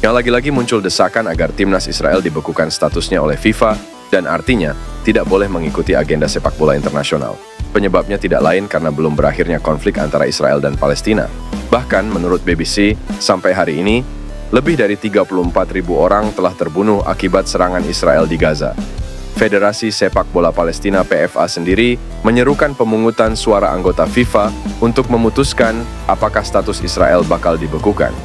Yang lagi-lagi muncul desakan agar timnas Israel dibekukan statusnya oleh FIFA dan artinya tidak boleh mengikuti agenda sepak bola internasional. Penyebabnya tidak lain karena belum berakhirnya konflik antara Israel dan Palestina. Bahkan menurut BBC, sampai hari ini, lebih dari 34.000 orang telah terbunuh akibat serangan Israel di Gaza. Federasi Sepak Bola Palestina PFA sendiri menyerukan pemungutan suara anggota FIFA untuk memutuskan apakah status Israel bakal dibekukan.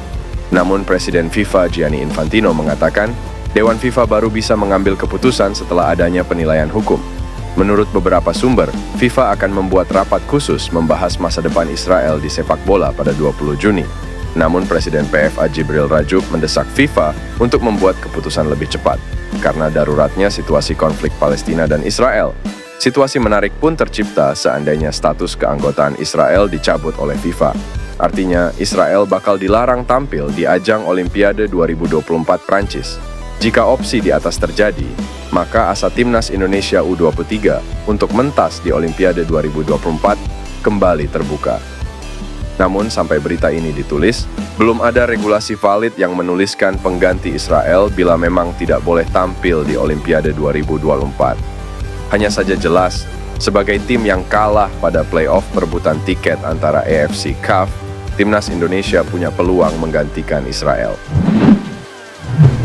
Namun Presiden FIFA Gianni Infantino mengatakan, Dewan FIFA baru bisa mengambil keputusan setelah adanya penilaian hukum. Menurut beberapa sumber, FIFA akan membuat rapat khusus membahas masa depan Israel di sepak bola pada 20 Juni. Namun Presiden PFA Jibril Rajoub mendesak FIFA untuk membuat keputusan lebih cepat, karena daruratnya situasi konflik Palestina dan Israel. Situasi menarik pun tercipta seandainya status keanggotaan Israel dicabut oleh FIFA. Artinya, Israel bakal dilarang tampil di ajang Olimpiade 2024 Prancis. Jika opsi di atas terjadi, maka asa timnas Indonesia U23 untuk mentas di Olimpiade 2024 kembali terbuka. Namun sampai berita ini ditulis, belum ada regulasi valid yang menuliskan pengganti Israel bila memang tidak boleh tampil di Olimpiade 2024. Hanya saja jelas, sebagai tim yang kalah pada playoff perebutan tiket antara AFC CAF, timnas Indonesia punya peluang menggantikan Israel.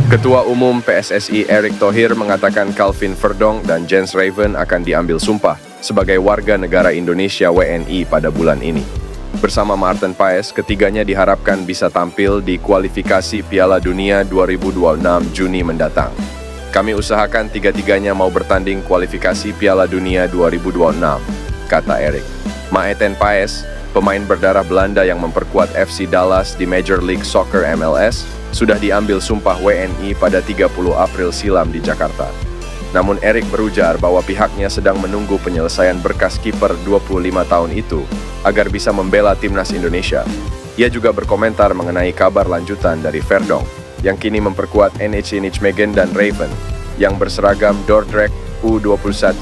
Ketua Umum PSSI Erick Thohir mengatakan Calvin Verdong dan Jens Raven akan diambil sumpah sebagai warga negara Indonesia WNI pada bulan ini. Bersama Maarten Paes, ketiganya diharapkan bisa tampil di kualifikasi Piala Dunia 2026 Juni mendatang. Kami usahakan tiga-tiganya mau bertanding kualifikasi Piala Dunia 2026, kata Erick. Maarten Paes, pemain berdarah Belanda yang memperkuat FC Dallas di Major League Soccer MLS, sudah diambil sumpah WNI pada 30 April silam di Jakarta. Namun Erick berujar bahwa pihaknya sedang menunggu penyelesaian berkas kiper 25 tahun itu agar bisa membela timnas Indonesia. Ia juga berkomentar mengenai kabar lanjutan dari Verdong, yang kini memperkuat NEC Nijmegen dan Raven, yang berseragam Dordrecht U21.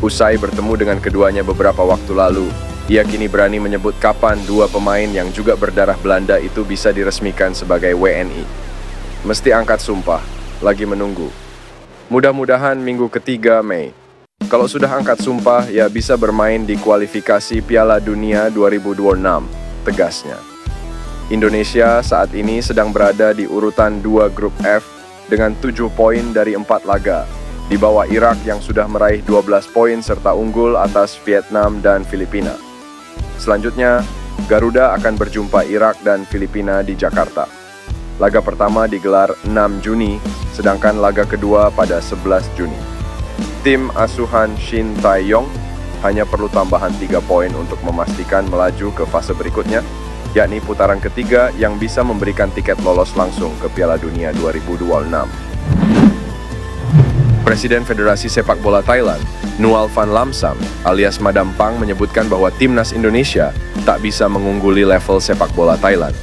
Usai bertemu dengan keduanya beberapa waktu lalu, ia kini berani menyebut kapan dua pemain yang juga berdarah Belanda itu bisa diresmikan sebagai WNI. Mesti angkat sumpah, lagi menunggu. Mudah-mudahan minggu ketiga Mei. Kalau sudah angkat sumpah, ya bisa bermain di kualifikasi Piala Dunia 2026, tegasnya. Indonesia saat ini sedang berada di urutan 2 grup F dengan 7 poin dari 4 laga, di bawah Irak yang sudah meraih 12 poin serta unggul atas Vietnam dan Filipina. Selanjutnya, Garuda akan berjumpa Irak dan Filipina di Jakarta. Laga pertama digelar 6 Juni, sedangkan laga kedua pada 11 Juni. Tim asuhan Shin Tae-yong hanya perlu tambahan 3 poin untuk memastikan melaju ke fase berikutnya, yakni putaran ketiga yang bisa memberikan tiket lolos langsung ke Piala Dunia 2026. Presiden Federasi Sepak Bola Thailand, Nual Van Lamsam alias Madam Pang menyebutkan bahwa timnas Indonesia tak bisa mengungguli level sepak bola Thailand.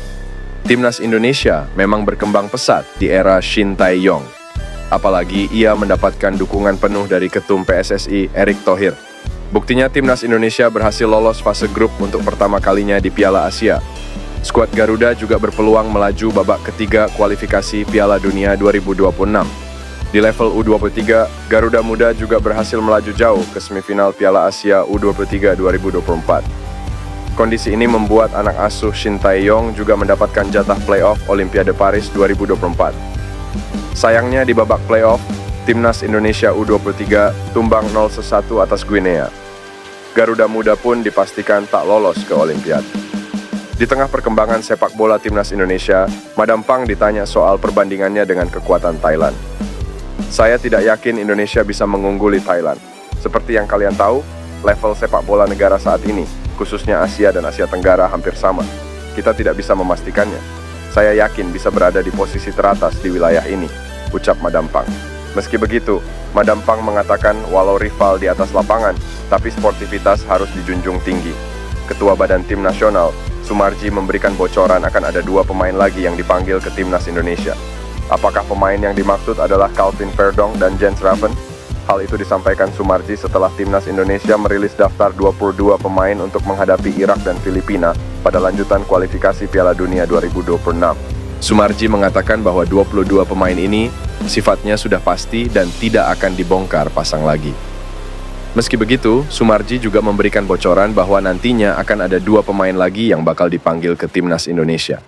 Timnas Indonesia memang berkembang pesat di era Shin Tae-yong. Apalagi ia mendapatkan dukungan penuh dari Ketum PSSI Erick Thohir. Buktinya timnas Indonesia berhasil lolos fase grup untuk pertama kalinya di Piala Asia. Skuad Garuda juga berpeluang melaju babak ketiga kualifikasi Piala Dunia 2026. Di level U23, Garuda Muda juga berhasil melaju jauh ke semifinal Piala Asia U23 2024. Kondisi ini membuat anak asuh Shin Tae-yong juga mendapatkan jatah playoff Olimpiade Paris 2024. Sayangnya di babak playoff, timnas Indonesia U23 tumbang 0-1 atas Guinea. Garuda Muda pun dipastikan tak lolos ke Olimpiade. Di tengah perkembangan sepak bola timnas Indonesia, Madam Pang ditanya soal perbandingannya dengan kekuatan Thailand. Saya tidak yakin Indonesia bisa mengungguli Thailand. Seperti yang kalian tahu, level sepak bola negara saat ini, khususnya Asia dan Asia Tenggara hampir sama. Kita tidak bisa memastikannya. Saya yakin bisa berada di posisi teratas di wilayah ini, ucap Madam Pang. Meski begitu, Madam Pang mengatakan walau rival di atas lapangan, tapi sportivitas harus dijunjung tinggi. Ketua Badan Tim Nasional, Sumarji memberikan bocoran akan ada 2 pemain lagi yang dipanggil ke timnas Indonesia. Apakah pemain yang dimaksud adalah Calvin Verdong dan Jens Raven? Hal itu disampaikan Sumarji setelah timnas Indonesia merilis daftar 22 pemain untuk menghadapi Irak dan Filipina pada lanjutan kualifikasi Piala Dunia 2026. Sumarji mengatakan bahwa 22 pemain ini sifatnya sudah pasti dan tidak akan dibongkar pasang lagi. Meski begitu, Sumarji juga memberikan bocoran bahwa nantinya akan ada 2 pemain lagi yang bakal dipanggil ke Timnas Indonesia.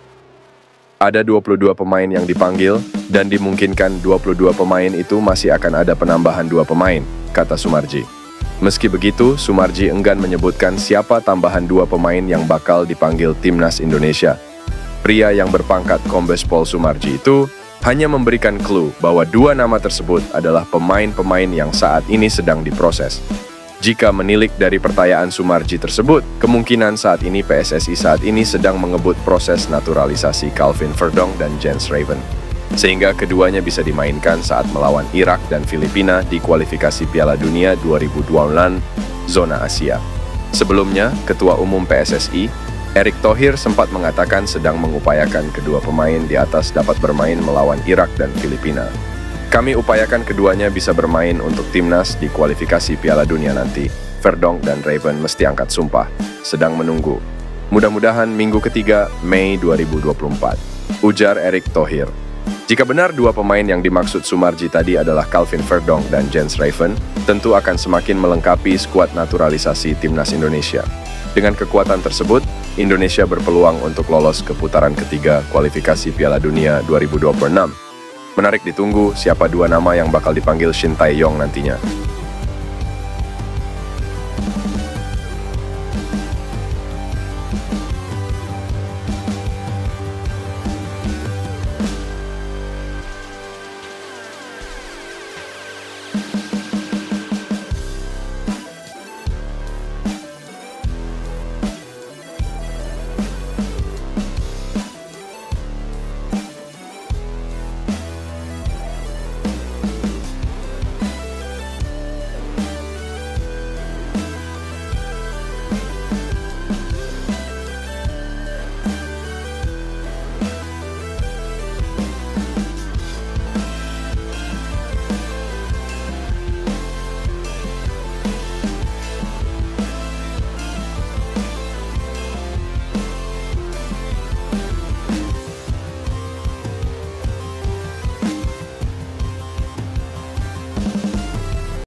Ada 22 pemain yang dipanggil, dan dimungkinkan 22 pemain itu masih akan ada penambahan 2 pemain, kata Sumarji. Meski begitu, Sumarji enggan menyebutkan siapa tambahan 2 pemain yang bakal dipanggil Timnas Indonesia. Pria yang berpangkat Kombes Pol Sumarji itu hanya memberikan clue bahwa 2 nama tersebut adalah pemain-pemain yang saat ini sedang diproses. Jika menilik dari pertanyaan Sumarji tersebut, kemungkinan saat ini PSSI saat ini sedang mengebut proses naturalisasi Calvin Verdong dan Jens Raven, sehingga keduanya bisa dimainkan saat melawan Irak dan Filipina di kualifikasi Piala Dunia 2026 zona Asia. Sebelumnya, Ketua Umum PSSI Erick Thohir sempat mengatakan sedang mengupayakan kedua pemain di atas dapat bermain melawan Irak dan Filipina. Kami upayakan keduanya bisa bermain untuk timnas di kualifikasi Piala Dunia nanti. Verdong dan Raven mesti angkat sumpah. Sedang menunggu. Mudah-mudahan minggu ketiga Mei 2024. Ujar Erick Thohir. Jika benar 2 pemain yang dimaksud Sumarji tadi adalah Calvin Verdong dan Jens Raven, tentu akan semakin melengkapi skuad naturalisasi Timnas Indonesia. Dengan kekuatan tersebut, Indonesia berpeluang untuk lolos ke putaran ketiga kualifikasi Piala Dunia 2026. Menarik ditunggu siapa 2 nama yang bakal dipanggil Shin Tae-yong nantinya.